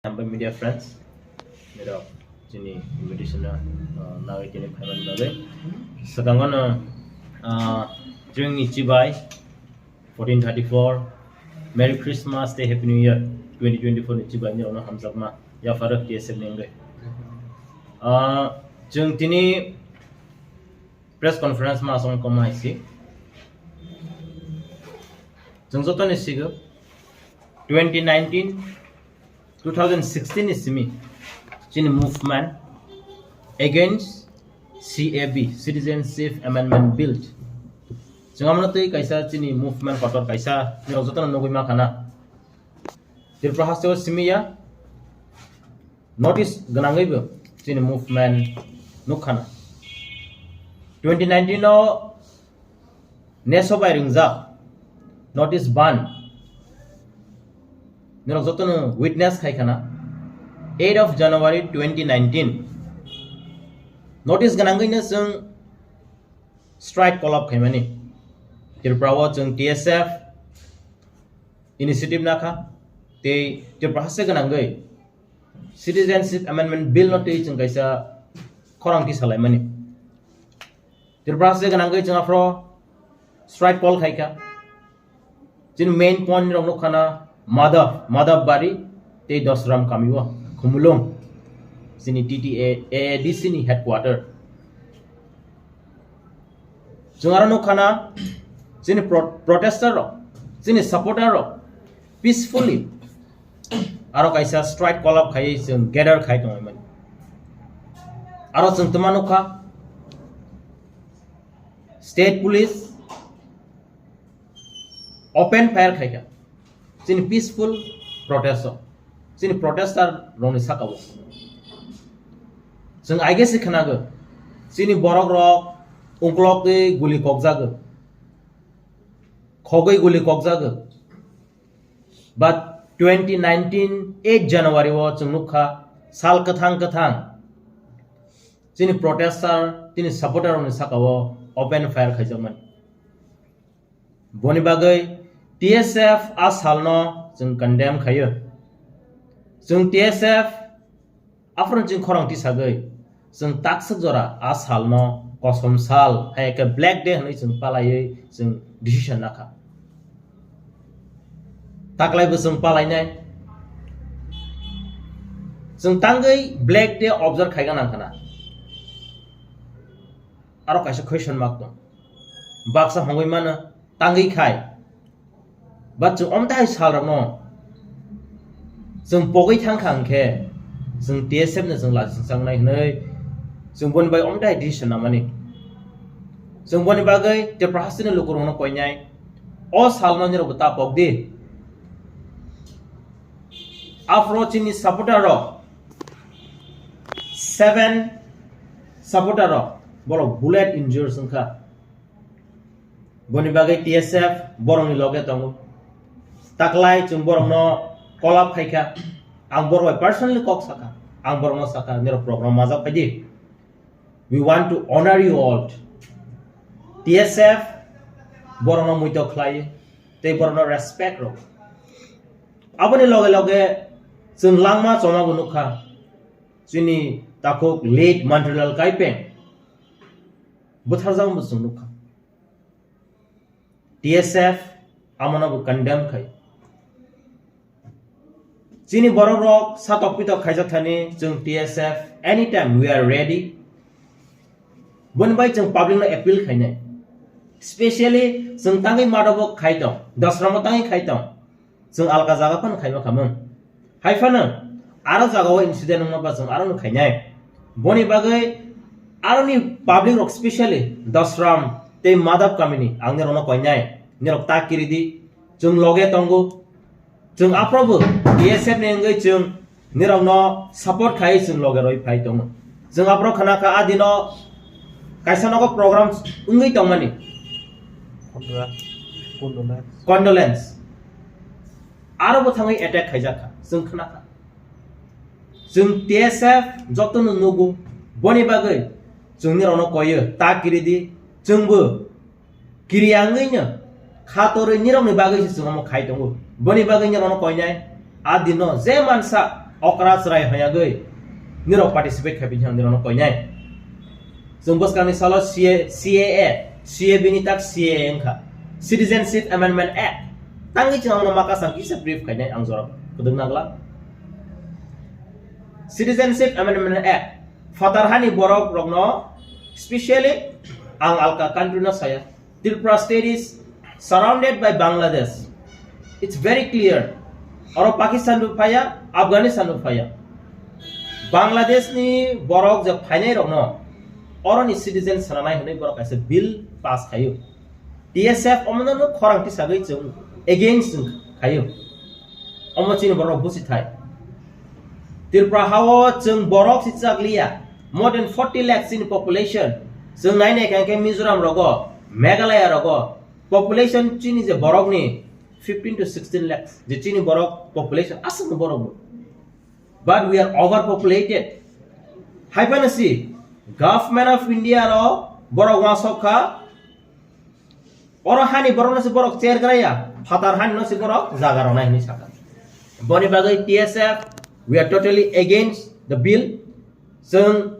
Number media friends, mero jini invitation na nagai kini khaiban bagai. Sekarang during Ichibai 1434, Merry Christmas, Day Happy New Year 2024 Ichibai ni orang hamzak ma ya farak dia sebenarnya. Jung tini press conference ma asong koma isi. Jung zoto ni sigo 2016 is me. Chin movement against CAB, Citizenship Amendment Bill. Jangan tu kaisa cini movement kotor kaisa ni orang tu nunggu makana. Terperhasio simia notice ganangai bu cini movement nukana. 2019 no neso by ringza notice ban. Ni orang tu witness kai kana. 8 of January 2019 notice ganangai na sung strike call up kaimani. Tirprawa jeng TSF initiative naka te tirprahase ganangai Citizenship Amendment Bill no te jeng kaisa korang ti salai mani. Tirprahase ganangai jeng afro strike call kaika. Jin main point rong no kana Madhav bari te dosram kamiwa kumulong sini TTA AADC ni headquarter. Jengara no kana sini protester ro sini supporter ro peacefully aro kaisa strike call up khai jeng gather khai tong man aro jeng temanu kha state police open fire khai ka sini peaceful protester sini protester rong ni sakabo jeng aige se khana go sini borok rok ungklok de guli kokjago khogoi guli kokjago but 2019 8 January wo chungnukha sal kathang sini protester tini supporter rong ni sakabo open fire khaijakman boni bagai TSF asalno jeng condemn khayo jeng TSF afron jeng khorang ti sagai jeng taksak jora asalno kosom sal hai ka black day hanai jeng palai jeng decision nakha taklai bo jeng palai nai jeng tangai black day observe khaiga nangkhana aro kaisa question mark dong baksa hongoi mana tangai khai but jeng omtai sal ramo jeng pogoi thangkhang khe jeng TSF na jeng la sangnai hnai jeng boni bai omtai decision namani jeng boni bagai te prahasina lukurong no koinyai o salno ni robta pogdi afro chini supporter ro 7 supporter ro bolo bullet injured sangkha boni bagai TSF borong ni loge tongo taklai jeng borong no call up khaika ang borong personally kok saka ang borong saka nero program mazak padi we want to honor you all TSF borong no muito khlai te borong no respect ro aboni loge jeng langma choma gunukha chini takok late material kaipen butharjang musung nukha TSF amana bu condemn khai chini borok rok satok pitok khaijak thani jeng TSF anytime we are ready bon bai jeng public no appeal khainai especially jeng tangai madabo khaitong dasramo tangai khaitong jeng alka jaga pan khaiba khamung haifana aro jagao incident ma ba jeng aro no khainai boni bagai aro ni public rok especially dasram te madab kamini angner no koinai nirok takiridi jeng loge tongo jeng aprobo TSF ne ngai jeng nirok no support khai jeng loge roi phai tongo jeng apro khana ka adino kaisa no program ungai tongmani condolence aro bo thangai attack khaijaka jeng khana ka jeng TSF jotno nugu boni bagai jeng nirok no koyo takiridi jengbo kiriangai nya khatore nirok ni bagai jeng mo khai tongo boni bagai nirok no koinai adino je mansa okra serai hayagoi nirok participate khabi jang nirok koinai जों बसकानि सालो CAA बिनि ताक CAA एंखा Citizenship Amendment Act tangi changna maka sangki se brief khainai ang jorok kudung nagla Citizenship Amendment Act fatarhani borok rokno especially ang alka country na saya Tripura state is surrounded by Bangladesh. It's very clear. Oro Pakistan du phaya, Afghanistan du phaya. Bangladesh ni borok je phainai rokno oro ni citizen sananai hunai borok kaise bill pass khayo. TSF omno no khorang ti sagai chung against khayo. Omo chini borok busi thai. Tripura hawo chung borok si chakliya more than 40 lakhs in population. Chung nai ne kan ke Mizoram rogo Meghalaya rogo population chini je borok ni 15 to 16 lakhs. Je chini borok population asam borok. But we are overpopulated. Hypanasi government of India ro borok wasokha oro hani borok nasi borok chair karaya fatar hani nasi borok jaga ro nai ni saka. Boni bagai TSF we are totally against the bill. Jeung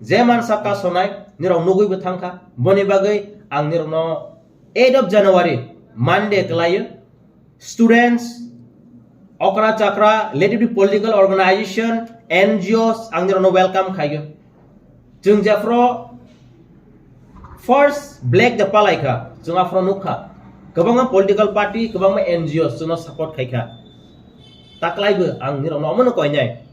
jeman saka sonai nirok nugui bethangka boni bagai ang nirok no 8 of January Monday kelayu students okra chakra related political organization NGOs ang nirok no welcome khayo jeung jafro first black the palaika jeung afro nukha kobangma political party kobangma NGOs jeung support khaika taklaibo ang nirok no amano koinai